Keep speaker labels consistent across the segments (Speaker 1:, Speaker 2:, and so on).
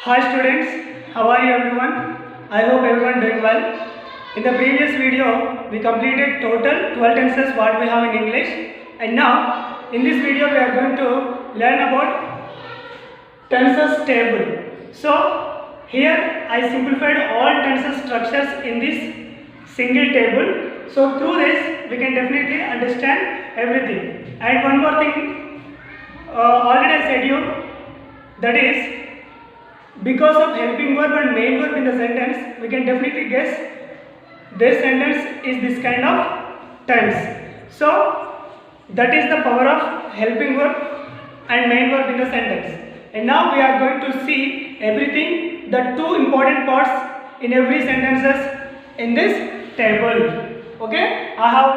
Speaker 1: Hi students, how are you everyone? I hope everyone doing well. In the previous video, we completed total 12 tenses what we have in English, and now in this video we are going to learn about tenses table. So here I simplified all tenses structures in this single table. So through this we can definitely understand everything. And one more thing, already I said you, that is, because of helping verb and main verb in the sentence, we can definitely guess this sentence is this kind of tense. So that is the power of helping verb and main verb in the sentence. And now we are going to see everything, the two important parts in every sentences in this table. Okay, I have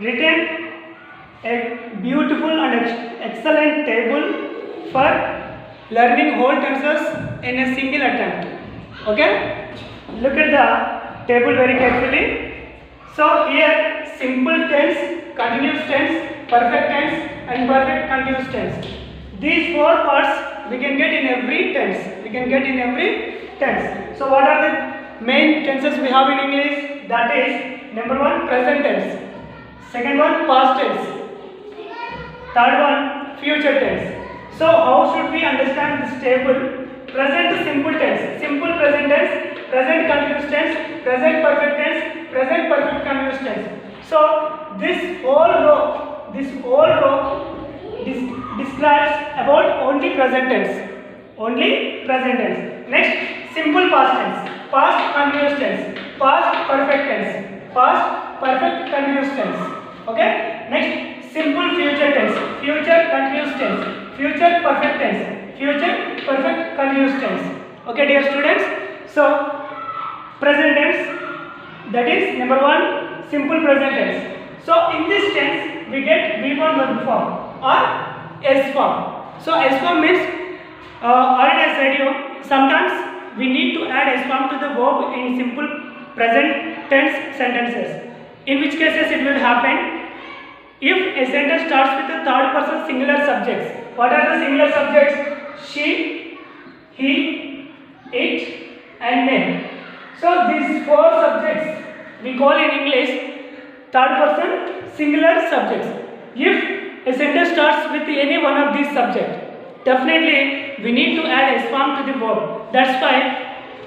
Speaker 1: written a beautiful and excellent table for learning whole tenses in a single attempt. Okay, look at the table very carefully. So here simple tense, continuous tense, perfect tense and perfect continuous tense. These four parts we can get in every tense. So what are the main tenses we have in English? That is, number one, present tense, second one, past tense, third one, future tense. So how should we understand this table? Present simple tense, simple present tense, present continuous tense, present perfect tense, present perfect continuous tense. So this whole row describes about only present tense. Next, simple past tense, past continuous tense, past perfect tense, past perfect continuous tense. Okay. Next, simple future tense, future continuous tense, future perfect tense, future perfect continuous tense. Okay, dear students. So present tense, that is number one, simple present tense. So in this tense we get V1 verb form or S form. So S form means, already I said you, sometimes we need to add S form to the verb in simple present tense sentences. In which cases it will happen if a sentence starts with the third person singular subjects. What are the singular subjects? She, he, it and they. So these four subjects we call in English third person singular subjects. If a sentence starts with any one of these subjects, definitely we need to add S form to the verb. That's why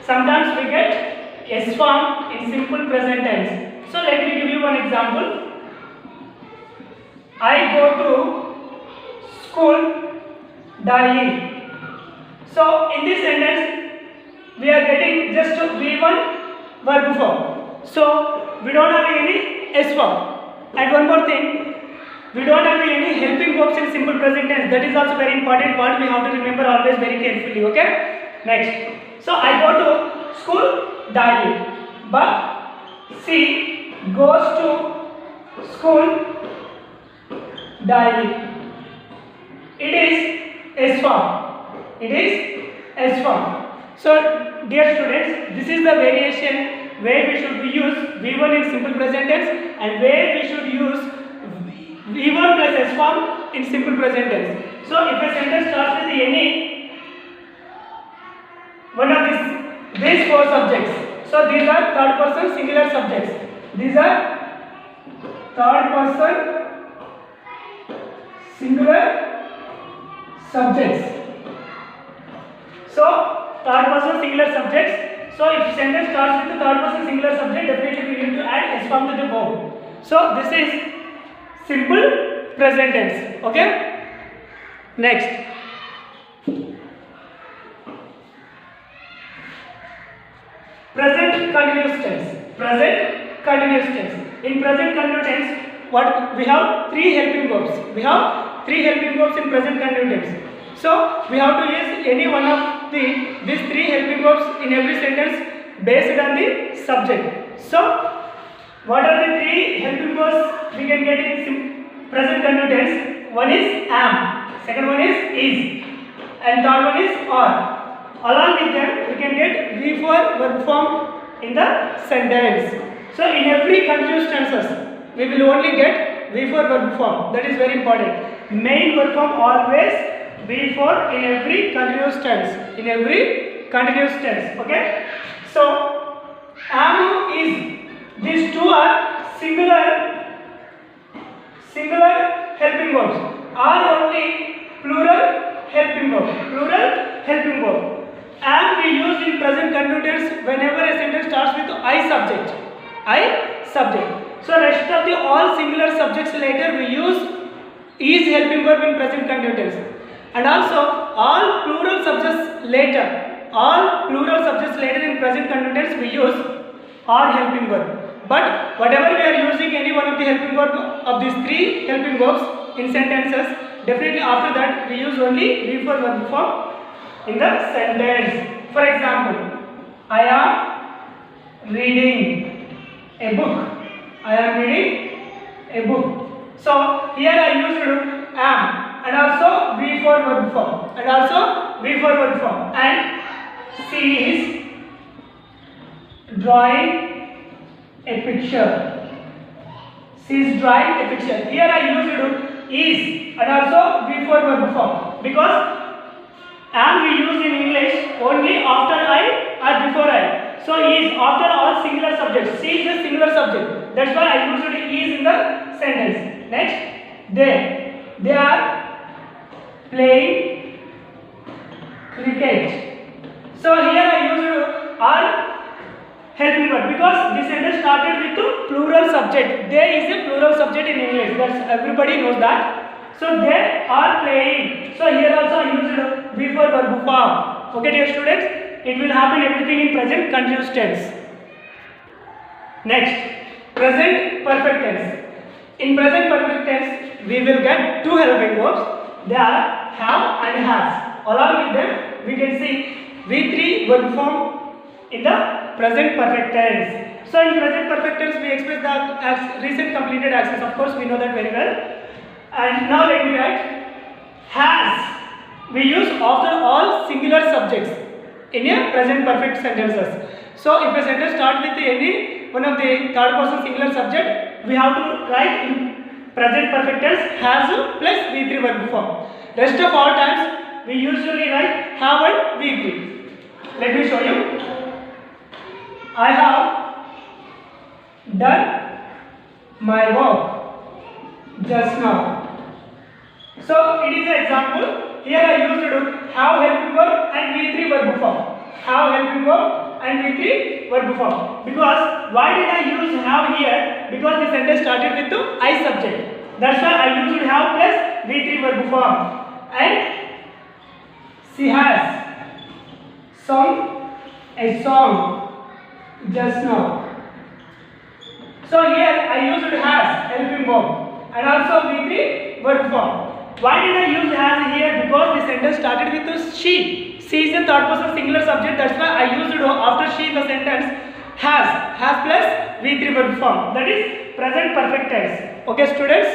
Speaker 1: sometimes we get S form in simple present tense. So let me give you one example. I go to school daily. So in this sentence we are getting just V1 verb form. So we don't have any S form. And one more thing, we don't have any helping verbs in simple present tense. That is also very important point. We have to remember always very carefully. Okay. Next. So I go to school daily, but she goes to school daily. It is S form. So dear students, this is the variation where we should use V1 in simple present tense and where we should use V1 plus S form in simple present tense. So if a sentence starts with any one of these four subjects, so these are third person singular subjects. These are third person singular subjects. So third person singular subjects. So if sentence starts with the third person singular subject, definitely we need to add S form to the verb. So this is simple present tense. Okay. Next, present continuous tense. In present continuous tense, what we have? Three helping verbs. In present continuous tense. So we have to use any one of these three helping verbs in every sentence based on the subject. So what are the three helping verbs we can get in present continuous tense? One is am, second one is, and third one is are. Along with them, we can get V4 verb form in the sentence. So in every continuous tenses, we will only get V4 verb form. That is very important. Main verb form always V4 in every continuous tense. continuous tense. Okay. So am is, these two are singular helping verbs, are only plural helping verb. Plural helping verb. Am we use in present continuous whenever a sentence starts with I subject. I subject. So rest of the all singular subjects later we use is helping verb in present continuous. And also all plural subjects later. All plural subjects later in present continuous we use are helping verb. But whatever we are using any one of the helping verb of these three helping verbs in sentences, definitely after that we use only be for verb form in the sentence. For example, I am reading a book. I am reading a book. So here I used am and also be for verb form and also be for verb form, and she is drawing a picture. She is drawing a picture. Here I used is and also be for verb form because am we use in English only after I or before I. So is after all singular subjects. She is a singular subject. That's why I used is in the sentence. Next, they are playing cricket. So here I used are helping verb because this sentence started with the plural subject. They is a plural subject in English. That's everybody knows that. So they are playing. So here also I used be for verb form. Okay, dear students, it will happen everything in present continuous tense. Next, present perfect tense. In present perfect tense, we will get two helping verbs. They are have and has. Along with them, we can see V3 verb form in the present perfect tense. So in present perfect tense, we express the as recent completed actions. Of course, we know that very well. And now let me write has. We use after all singular subjects in a present perfect sentences. So if a sentence starts with any one of the third person singular subject, we have to write in present perfect tense has plus V3 verb form. Rest of all times we usually write have and V3. Let me show you. I have done my work just now. So it is an example. Here I used have helping verb and V3 verb form. Have helping verb and V3 verb form. Because why did I use have here? Because the sentence started with the I subject. That's why I used have plus V3 verb form. And she has sung a song just now. So here I used has helping verb and also V3 verb form. Why did I use has here? Because the sentence started with the she. She is a third person singular subject. That's why I used after she in the sentence has plus V3 verb form. That is present perfect tense. Okay, students.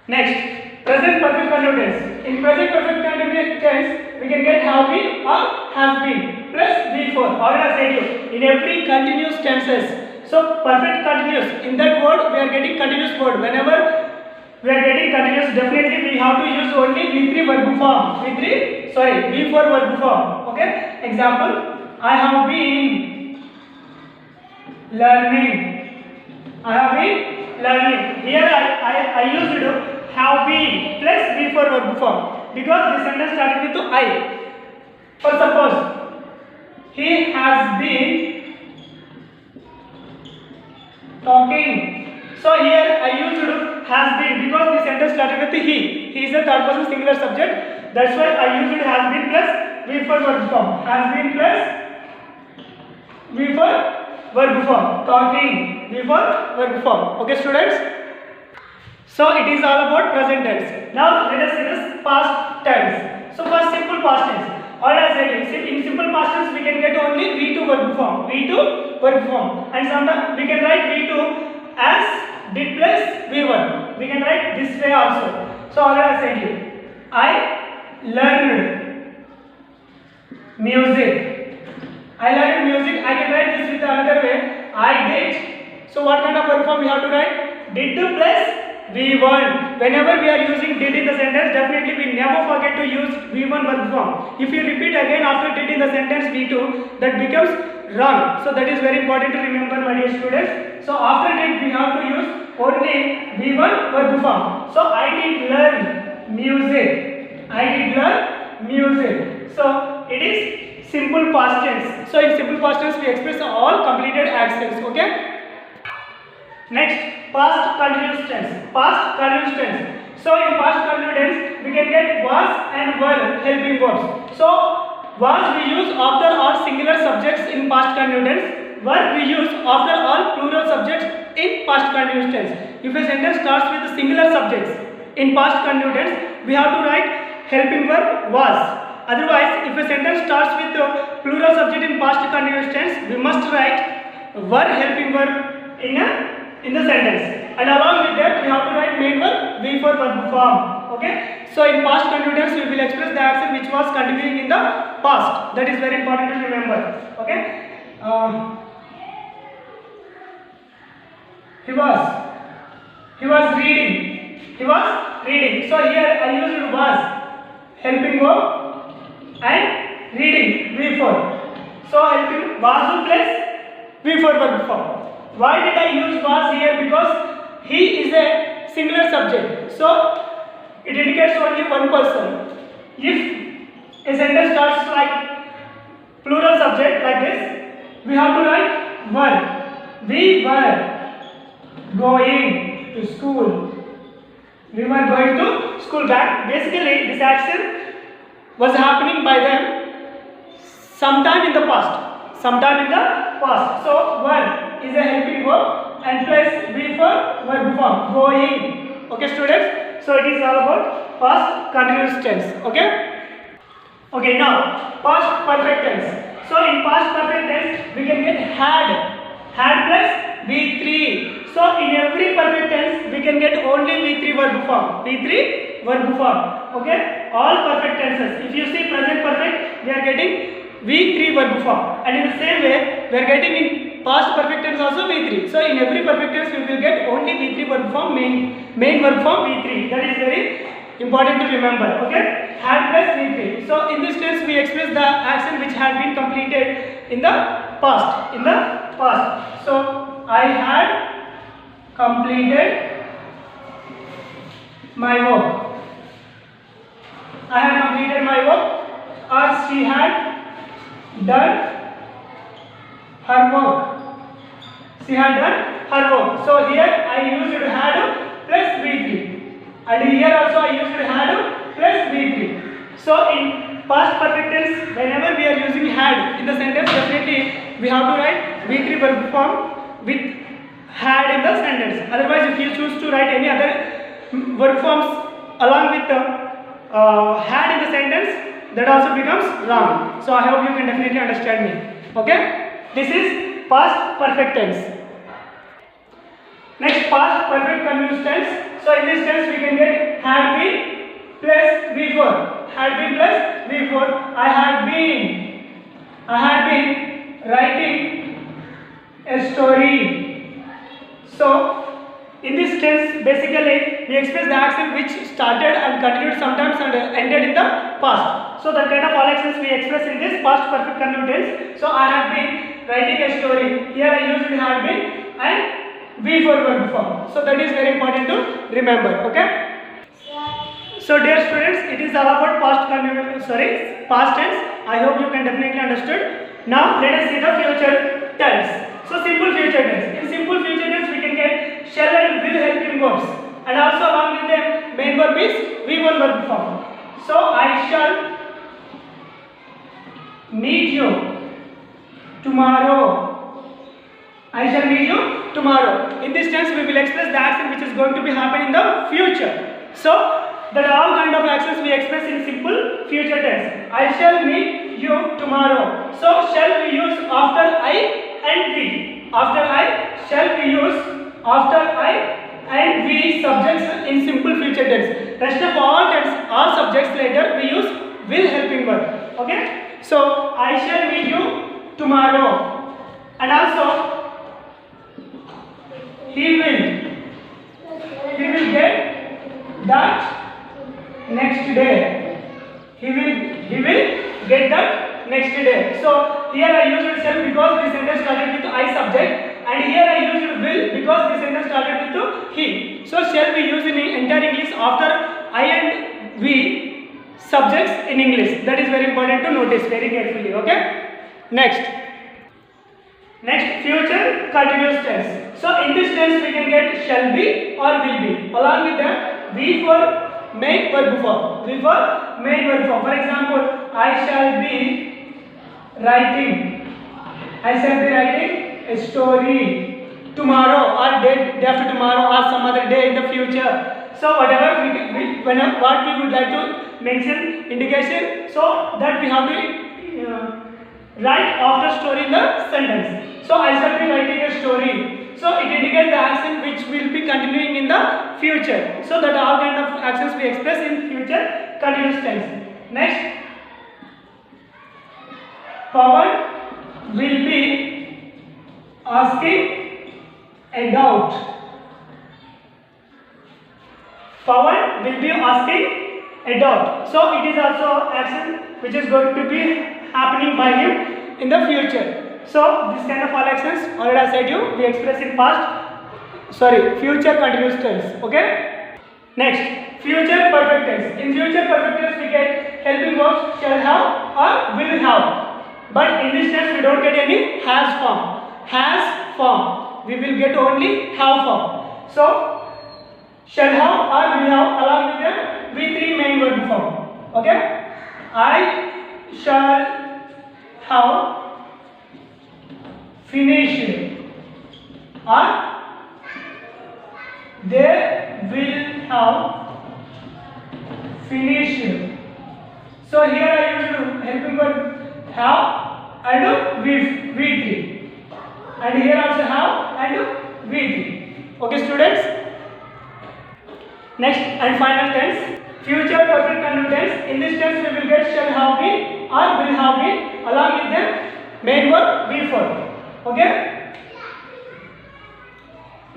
Speaker 1: Next, present perfect continuous. In present perfect continuous tense, we can get have been or has been plus V4. Already I said you in every continuous tenses. So perfect continuous. In that word, we are getting continuous word. Whenever we are getting continuous, definitely we have to use only V3 verb form. V4 verb form. Okay. Example: I have been learning. I have been learning. Here I used have been plus V4 verb form because the sentence started with I. For suppose he has been talking. So here I used has been because the sentence started with he. He is a third person singular subject. That's why I used has been plus V4 verb form. Has been plus V4 verb form. Talking V4 verb form. Okay, students. So it is all about present tense. Now let us see this past tense. So first simple past tense. Already I said in simple past tense we can get only V2 verb form. V2 verb form. And sometimes we can write V2 as did plus V1. We can write this way also. So already I said you. I learned music. I learned music. I can write this with another way. I did. So what kind of verb form we have to write? Did plus V1. whenever we are using did in the sentence, definitely we never forget to use V1 verb form. If you repeat again after did in the sentence V2, that becomes wrong. So that is very important to remember, my dear students. So after did we have to use only V1 verb form. So I did learn music. I did learn music. So it is simple past tense. So in simple past tense we express all completed actions. Okay. Next, past continuous tense. Past continuous tense. So in past continuous tense we can get was and were helping verbs. So was we use after all singular subjects in past continuous tense. Were we use after all plural subjects in past continuous tense. If a sentence starts with singular subjects in past continuous tense, we have to write helping verb was. Otherwise, if a sentence starts with plural subject in past continuous tense, we must write were helping verb in the sentence, and along with that we have to write main verb V for verb form. Okay, so in past continuous we will express the action which was continuing in the past. That is very important to remember. Okay, he was reading. So here I used was helping verb and reading V for. So helping was plus V for verb form. Why did I use was here? Because he is a singular subject. So it indicates only one person. If a sentence starts like plural subject like this, we have to write were. We were going to school. We were going to school back. Basically, this action was happening by them sometime in the past. So were is a helping verb and plus V for verb form, going. Okay, students, so it is all about past continuous tense. Okay, now past perfect tense. So in past perfect tense we can get had plus V3. So in every perfect tense we can get only V3 verb form. Okay, all perfect tenses. If you see present perfect, we are getting V3 verb form, and in the same way we are getting in past perfect tense also V3. So in every perfect tense we will get only V3 verb form, main verb form V3. That is very important to remember. Okay, had plus V3. So in this tense we express the action which had been completed in the past. So I had completed my work. Or she had done her work. So here I used had plus V3, and here also I used had plus V3. So in past perfect tense, whenever we are using had in the sentence, definitely we have to write V3 verb form with had in the sentence. Otherwise, if you choose to write any other verb forms along with had in the sentence, that also becomes wrong. So I hope you can definitely understand me. Okay, this is past perfect tense. Next, past perfect continuous tense. So in this tense we can get had been plus V4. I had been writing a story. So in this tense, basically we express the action which started and continued sometimes and ended in the past. So that kind of all actions we express in this past perfect continuous tense. So I have been writing a story. Here I used have been and V for verb form. So that is very important to remember. Okay. So dear students, it is all about past tense. I hope you can definitely understood. Now let us see the future tense. So simple future tense. In simple future tense we can get shall and will helping verbs, and also along with them main verb is V1 verb form. So I shall meet you tomorrow. In this tense we will express the action which is going to be happening in the future. So that all kind of actions we express in simple future tense. I shall meet you tomorrow. So shall we use after I and we. Shall we use after I and we subjects in simple future tense. Rest of all subjects later we use will helping verb. Okay. So I shall meet you tomorrow, and also he will get next day. He will get that next day. So here I used shall because this sentence started with I subject, and here I used will because this sentence started with he. So shall be used in entire English after I and we subjects in English. That is very important to notice very carefully. Okay. Next, future continuous tense. So in this tense we can get shall be or will be. Along with that, we for main verb form. We for main verb form. For example, I shall be writing. I shall be writing a story tomorrow or day after tomorrow or some other day in the future. So whatever what we would like to mention indication, so that we have to write after story in the sentence. So I shall be writing a story. So it indicates the action which will be continuing in the future. So that all kind of actions we express in future continuous tense. Next, Pawan will be asking a doubt. Pawan will be asking a doubt. So it is also action which is going to be happening by him in the future. So this kind of all actions already I said you we express in future continuous tense. Okay. Next, future perfect tense. In future perfect tense we get helping verbs shall have or will have. But in this tense we don't get any has form. Has form. We will get only have form. So shall have or will have along with them we three main verb form. Okay. I shall have finished or they will have finished. So here I use helping verb have and V3, and here also have and V3. Okay students. Next and final tense, future perfect continuous tense. In this tense we will get shall have been or will have been along with them main verb V4. Okay.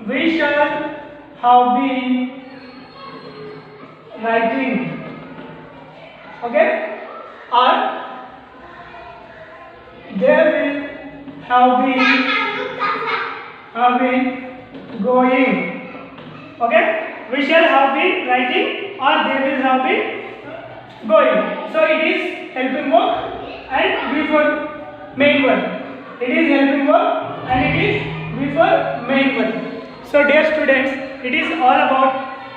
Speaker 1: We shall have been writing. Okay. Or they will have been going. Okay. We shall have been writing or they will have been going. So it is helping verb and before main verb. It is helping verb and it is before main verb. So dear students, it is all about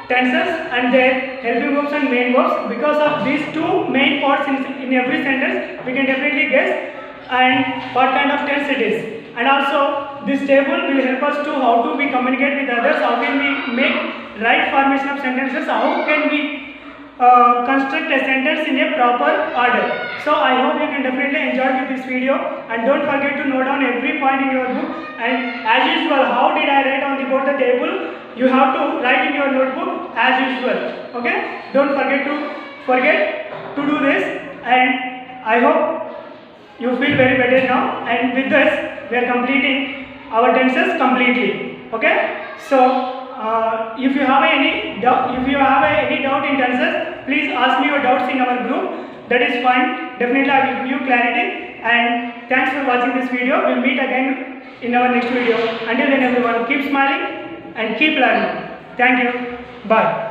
Speaker 1: tenses and their helping verbs and main verbs. Because of these two main parts in every sentence, we can definitely guess and what kind of tense it is. And also this table will help us to how to we communicate with others, how can we make right formation of sentences, how can we construct a sentence in a proper order. So I hope you can definitely enjoy with this video, and don't forget to note down every point in your book. And as usual, how did I write on the board the table? You have to write in your notebook as usual. Okay? Don't forget to do this, and I hope you feel very better now. And with this, we are completing our tenses completely. Okay? So if you have any doubt in tenses, please ask me your doubts in our group. That is fine. Definitely I will give you clarity. And thanks for watching this video. We'll meet again in our next video. Until then everyone, keep smiling and keep learning. Thank you. Bye.